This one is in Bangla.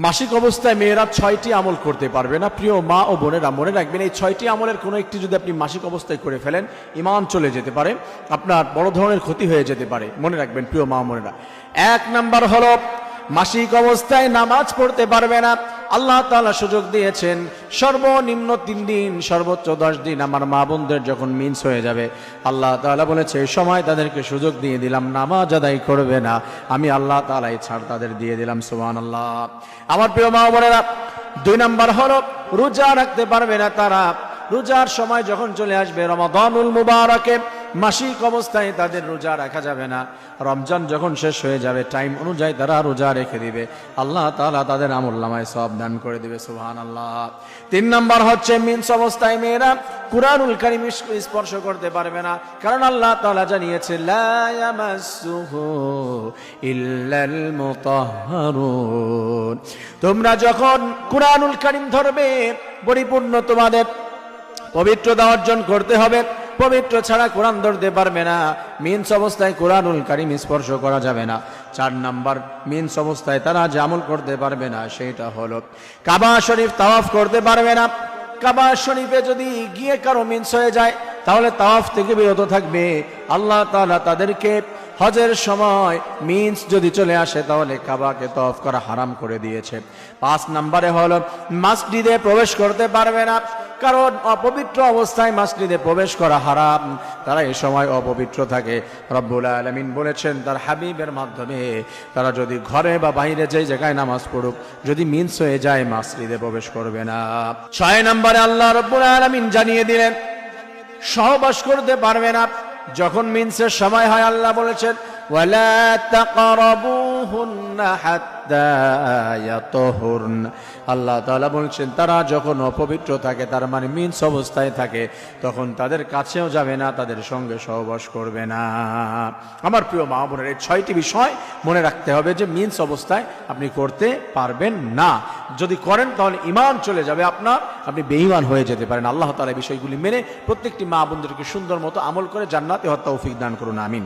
মাসিক অবস্থায় মেয়েরা 6টি আমল করতে পারবে না। প্রিয় মা ও বোনেরা, মনে রাখবেন এই 6টি আমলের কোনো একটি যদি আপনি মাসিক অবস্থায় করে ফেলেন, ঈমান চলে যেতে পারে, আপনার বড় ধরনের ক্ষতি হয়ে যেতে পারে। মনে রাখবেন প্রিয় মা ও বোনেরা, 1 নাম্বার হলো মাসিক অবস্থায় নামাজ পড়তে পারবে না। আল্লাহ তাআলা সুযোগ দিয়েছেন সর্বনিম্ন 3 দিন, সর্বোচ্চ 10 দিন। আমার মা বোনদের যখন মিন্স হয়ে যাবে, আল্লাহ তাআলা বলেছে এই সময় তাদেরকে সুযোগ দিয়ে দিলাম, নামাজ আদায় করবে না, আমি আল্লাহ তাআলা এই ছাড় তাদের দিয়ে দিলাম। সুবহানাল্লাহ। আমার প্রিয় মা বোনেরা, 2 নাম্বার হলো রোজা রাখতে পারবে না তারা। রোজার সময় যখন চলে আসবে রমাদানুল মুবারাকে, মাসিক অবস্থায় তাদের রোজা রাখা যাবে না। রমজান যখন শেষ হয়ে যাবে, টাইম অনুযায়ী তারা রোজা রেখে দিবে, আল্লাহ তাআলা তাদের আমলনামায় সওয়াব দান করে দিবে। সুবহানাল্লাহ। 3 নাম্বার হচ্ছে মিন্স অবস্থায় মেয়েরা কুরআনুল কারীম স্পর্শ করতে পারবে না, কারণ আল্লাহ তাআলা জানিয়েছে লা ইয়ামাসসুহু ইল্লাল মুতাহহারুন। তোমরা যখন কুরআনুল কারীম ধরবে, পরিপূর্ণ তোমাদের পবিত্রতা অর্জন করতে হবে। পবিত্র ছাড়া কোরআন ধরতে পারবে না। মিন্স অবস্থায় কোরআনুল কারীম স্পর্শ করা যাবে না। 4 নাম্বার মিন্স অবস্থায় তারা যে আমল করতে পারবে না সেটা হলো কাবা শরীফ তাওয়াফ করতে পারবে না। কাবা শরীফে যদি গিয়ে কারো মিন্স হয়ে যায়, তাহলে তাওয়াফ থেকে বিরত থাকবে। আল্লাহ তাআলা তাদেরকে হজের সময় মিন্স যদি চলে আসে, তাহলে কাবাকে তাওয়াফ করা হারাম করে দিয়েছে। 5 নম্বরে হলো মসজিদে প্রবেশ করতে পারবে না, কারণ অপবিত্র অবস্থায় মসজিদে প্রবেশ করা হারাম। তারা এই সময় অপবিত্র থাকে। রব্বুল আলামিন বলেছেন তার হাবিবের মাধ্যমে, তারা যদি ঘরে বা বাইরে যে জায়গায় নামাজ পড়ুক, যদি মিন্স হয়ে যায় মসজিদে প্রবেশ করবে না। 6 নম্বরে আল্লাহ রব্বুল আলামিন জানিয়ে দিলেন সহবাস করতে পারবে না। যখন মিন্সের সময় হয়, আল্লাহ বলেছেন ওয়ালা তাকরাবুহুন্না হাত্তা ইয়াতহুরন। আল্লাহ তাআলা বলেছেন তারা যখন অপবিত্র থাকে, তার মানে মিন্স অবস্থায় থাকে, তখন তাদের কাছেও যাবে না, তাদের সঙ্গে সহবাস করবে না। আমার প্রিয় মা বোনের, এই 6টি বিষয় মনে রাখতে হবে যে মিন্স অবস্থায় আপনি করতে পারবেন না। যদি করেন তাহলে ঈমান চলে যাবে আপনার, আপনি বেঈমান হয়ে যেতে পারেন। আল্লাহ তাআলা বিষয়গুলি মেনে প্রত্যেকটি মা বোনদেরকে সুন্দর মতো আমল করে জান্নাতে হওয়ার তৌফিক দান করুন। আমিন।